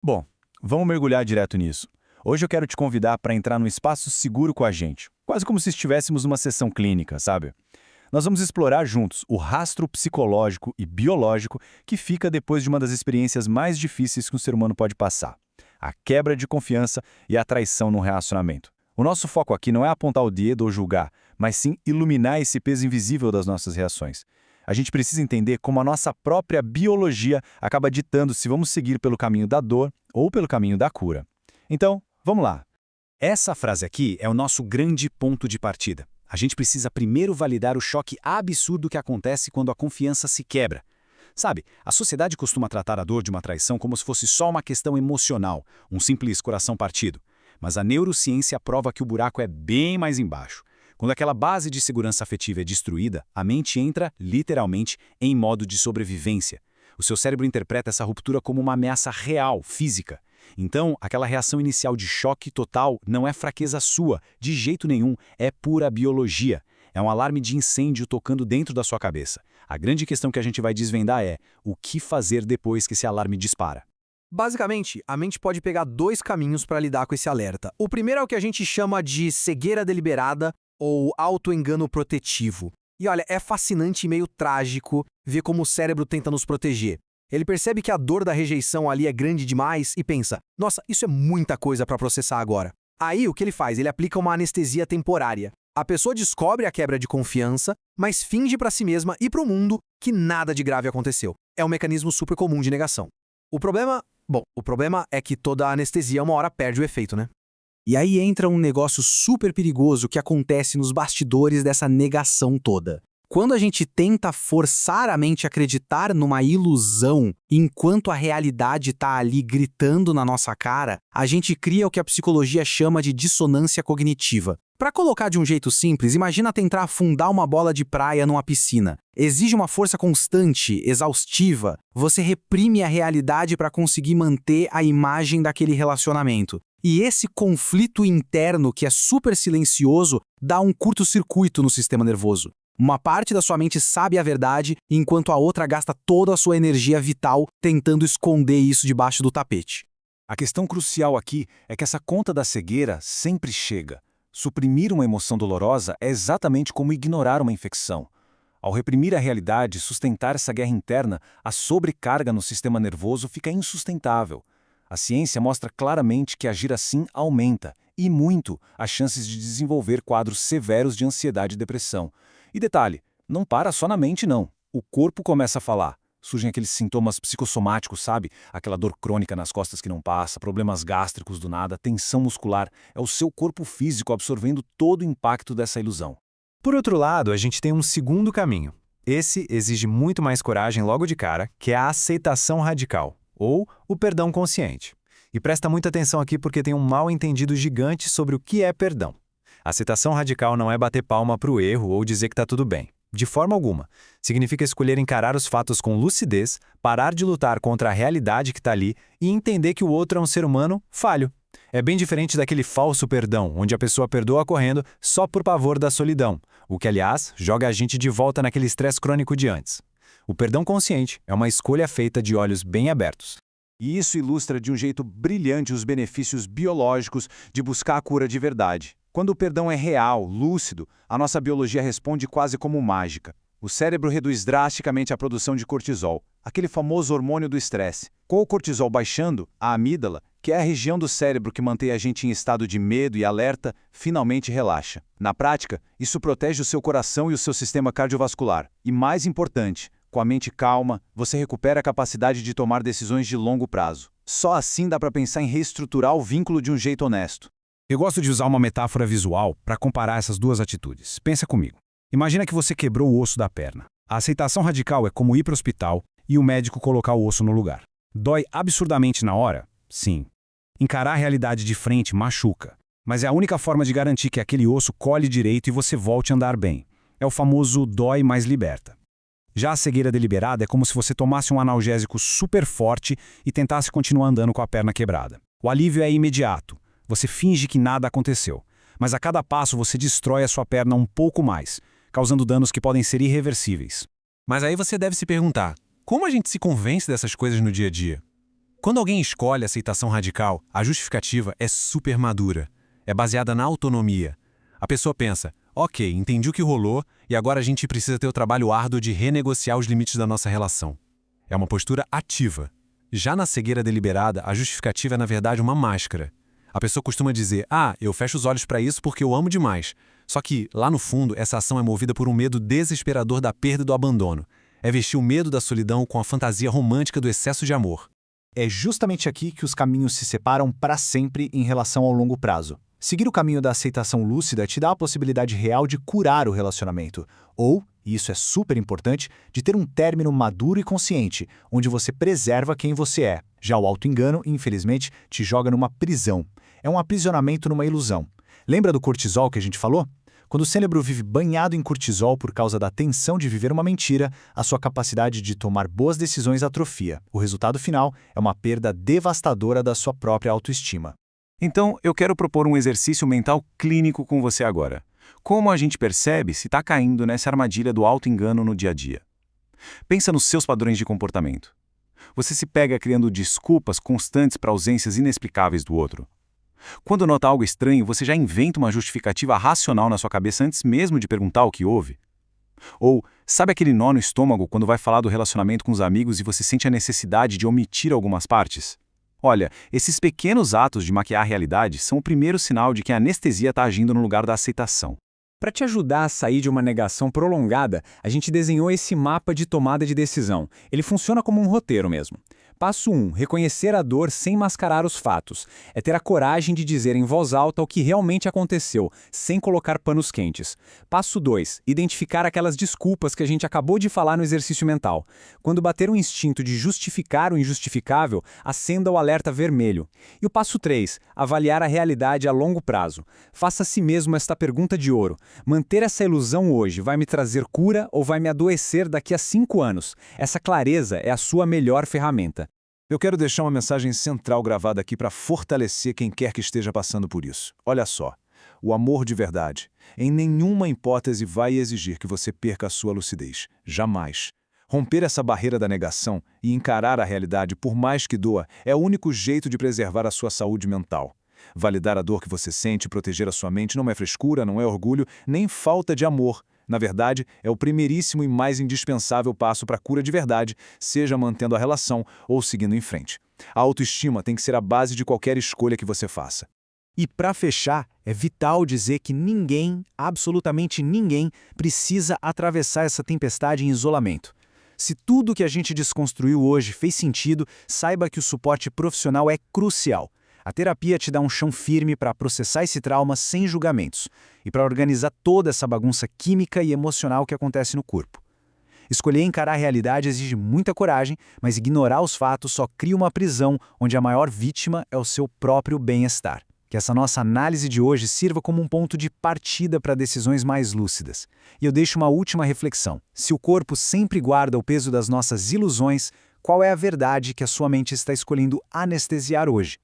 Bom, vamos mergulhar direto nisso. Hoje eu quero te convidar para entrar num espaço seguro com a gente, quase como se estivéssemos numa sessão clínica, sabe? Nós vamos explorar juntos o rastro psicológico e biológico que fica depois de uma das experiências mais difíceis que um ser humano pode passar: a quebra de confiança e a traição num relacionamento. O nosso foco aqui não é apontar o dedo ou julgar, mas sim iluminar esse peso invisível das nossas reações. A gente precisa entender como a nossa própria biologia acaba ditando se vamos seguir pelo caminho da dor ou pelo caminho da cura. Então, vamos lá. Essa frase aqui é o nosso grande ponto de partida. A gente precisa primeiro validar o choque absurdo que acontece quando a confiança se quebra. Sabe, a sociedade costuma tratar a dor de uma traição como se fosse só uma questão emocional, um simples coração partido. Mas a neurociência prova que o buraco é bem mais embaixo. Quando aquela base de segurança afetiva é destruída, a mente entra, literalmente, em modo de sobrevivência. O seu cérebro interpreta essa ruptura como uma ameaça real, física. Então, aquela reação inicial de choque total não é fraqueza sua, de jeito nenhum, é pura biologia. É um alarme de incêndio tocando dentro da sua cabeça. A grande questão que a gente vai desvendar é o que fazer depois que esse alarme dispara. Basicamente, a mente pode pegar dois caminhos para lidar com esse alerta. O primeiro é o que a gente chama de cegueira deliberada ou autoengano protetivo. E olha, é fascinante e meio trágico ver como o cérebro tenta nos proteger. Ele percebe que a dor da rejeição ali é grande demais e pensa: nossa, isso é muita coisa para processar agora. Aí o que ele faz? Ele aplica uma anestesia temporária. A pessoa descobre a quebra de confiança, mas finge para si mesma e para o mundo que nada de grave aconteceu. É um mecanismo super comum de negação. O problema é que toda a anestesia uma hora perde o efeito, né? E aí entra um negócio super perigoso que acontece nos bastidores dessa negação toda. Quando a gente tenta forçar a mente a acreditar numa ilusão, enquanto a realidade está ali gritando na nossa cara, a gente cria o que a psicologia chama de dissonância cognitiva. Para colocar de um jeito simples, imagina tentar afundar uma bola de praia numa piscina. Exige uma força constante, exaustiva. Você reprime a realidade para conseguir manter a imagem daquele relacionamento. E esse conflito interno, que é super silencioso, dá um curto-circuito no sistema nervoso. Uma parte da sua mente sabe a verdade, enquanto a outra gasta toda a sua energia vital tentando esconder isso debaixo do tapete. A questão crucial aqui é que essa conta da cegueira sempre chega. Suprimir uma emoção dolorosa é exatamente como ignorar uma infecção. Ao reprimir a realidade e sustentar essa guerra interna, a sobrecarga no sistema nervoso fica insustentável. A ciência mostra claramente que agir assim aumenta, e muito, as chances de desenvolver quadros severos de ansiedade e depressão. E detalhe, não para só na mente não. O corpo começa a falar. Surgem aqueles sintomas psicossomáticos, sabe? Aquela dor crônica nas costas que não passa, problemas gástricos do nada, tensão muscular. É o seu corpo físico absorvendo todo o impacto dessa ilusão. Por outro lado, a gente tem um segundo caminho. Esse exige muito mais coragem logo de cara, que é a aceitação radical, ou o perdão consciente. E presta muita atenção aqui porque tem um mal-entendido gigante sobre o que é perdão. Aceitação radical não é bater palma para o erro ou dizer que está tudo bem. De forma alguma. Significa escolher encarar os fatos com lucidez, parar de lutar contra a realidade que está ali e entender que o outro é um ser humano falho. É bem diferente daquele falso perdão, onde a pessoa perdoa correndo só por pavor da solidão, o que, aliás, joga a gente de volta naquele estresse crônico de antes. O perdão consciente é uma escolha feita de olhos bem abertos. E isso ilustra de um jeito brilhante os benefícios biológicos de buscar a cura de verdade. Quando o perdão é real, lúcido, a nossa biologia responde quase como mágica. O cérebro reduz drasticamente a produção de cortisol, aquele famoso hormônio do estresse. Com o cortisol baixando, a amígdala, que é a região do cérebro que mantém a gente em estado de medo e alerta, finalmente relaxa. Na prática, isso protege o seu coração e o seu sistema cardiovascular. E mais importante, com a mente calma, você recupera a capacidade de tomar decisões de longo prazo. Só assim dá para pensar em reestruturar o vínculo de um jeito honesto. Eu gosto de usar uma metáfora visual para comparar essas duas atitudes. Pensa comigo. Imagina que você quebrou o osso da perna. A aceitação radical é como ir para o hospital e o médico colocar o osso no lugar. Dói absurdamente na hora? Sim. Encarar a realidade de frente machuca. Mas é a única forma de garantir que aquele osso colhe direito e você volte a andar bem. É o famoso dói, mas liberta. Já a cegueira deliberada é como se você tomasse um analgésico super forte e tentasse continuar andando com a perna quebrada. O alívio é imediato. Você finge que nada aconteceu, mas a cada passo você destrói a sua perna um pouco mais, causando danos que podem ser irreversíveis. Mas aí você deve se perguntar, como a gente se convence dessas coisas no dia a dia? Quando alguém escolhe aceitação radical, a justificativa é super madura. É baseada na autonomia. A pessoa pensa, ok, entendi o que rolou e agora a gente precisa ter o trabalho árduo de renegociar os limites da nossa relação. É uma postura ativa. Já na cegueira deliberada, a justificativa é na verdade uma máscara. A pessoa costuma dizer, eu fecho os olhos para isso porque eu amo demais. Só que, lá no fundo, essa ação é movida por um medo desesperador da perda e do abandono. É vestir o medo da solidão com a fantasia romântica do excesso de amor. É justamente aqui que os caminhos se separam para sempre em relação ao longo prazo. Seguir o caminho da aceitação lúcida te dá a possibilidade real de curar o relacionamento, ou, e isso é super importante, de ter um término maduro e consciente, onde você preserva quem você é. Já o autoengano, infelizmente, te joga numa prisão. É um aprisionamento numa ilusão. Lembra do cortisol que a gente falou? Quando o cérebro vive banhado em cortisol por causa da tensão de viver uma mentira, a sua capacidade de tomar boas decisões atrofia. O resultado final é uma perda devastadora da sua própria autoestima. Então, eu quero propor um exercício mental clínico com você agora. Como a gente percebe se está caindo nessa armadilha do autoengano no dia a dia? Pensa nos seus padrões de comportamento. Você se pega criando desculpas constantes para ausências inexplicáveis do outro. Quando nota algo estranho, você já inventa uma justificativa racional na sua cabeça antes mesmo de perguntar o que houve? Ou, sabe aquele nó no estômago quando vai falar do relacionamento com os amigos e você sente a necessidade de omitir algumas partes? Olha, esses pequenos atos de maquiar a realidade são o primeiro sinal de que a anestesia está agindo no lugar da aceitação. Para te ajudar a sair de uma negação prolongada, a gente desenhou esse mapa de tomada de decisão. Ele funciona como um roteiro mesmo. Passo 1. Reconhecer a dor sem mascarar os fatos. É ter a coragem de dizer em voz alta o que realmente aconteceu, sem colocar panos quentes. Passo 2. Identificar aquelas desculpas que a gente acabou de falar no exercício mental. Quando bater o instinto de justificar o injustificável, acenda o alerta vermelho. E o passo 3. Avaliar a realidade a longo prazo. Faça a si mesmo esta pergunta de ouro. Manter essa ilusão hoje vai me trazer cura ou vai me adoecer daqui a 5 anos? Essa clareza é a sua melhor ferramenta. Eu quero deixar uma mensagem central gravada aqui para fortalecer quem quer que esteja passando por isso. Olha só, o amor de verdade, em nenhuma hipótese vai exigir que você perca a sua lucidez. Jamais. Romper essa barreira da negação e encarar a realidade, por mais que doa, é o único jeito de preservar a sua saúde mental. Validar a dor que você sente e proteger a sua mente não é frescura, não é orgulho, nem falta de amor. Na verdade, é o primeiríssimo e mais indispensável passo para a cura de verdade, seja mantendo a relação ou seguindo em frente. A autoestima tem que ser a base de qualquer escolha que você faça. E para fechar, é vital dizer que ninguém, absolutamente ninguém, precisa atravessar essa tempestade em isolamento. Se tudo que a gente desconstruiu hoje fez sentido, saiba que o suporte profissional é crucial. A terapia te dá um chão firme para processar esse trauma sem julgamentos e para organizar toda essa bagunça química e emocional que acontece no corpo. Escolher encarar a realidade exige muita coragem, mas ignorar os fatos só cria uma prisão onde a maior vítima é o seu próprio bem-estar. Que essa nossa análise de hoje sirva como um ponto de partida para decisões mais lúcidas. E eu deixo uma última reflexão. Se o corpo sempre guarda o peso das nossas ilusões, qual é a verdade que a sua mente está escolhendo anestesiar hoje?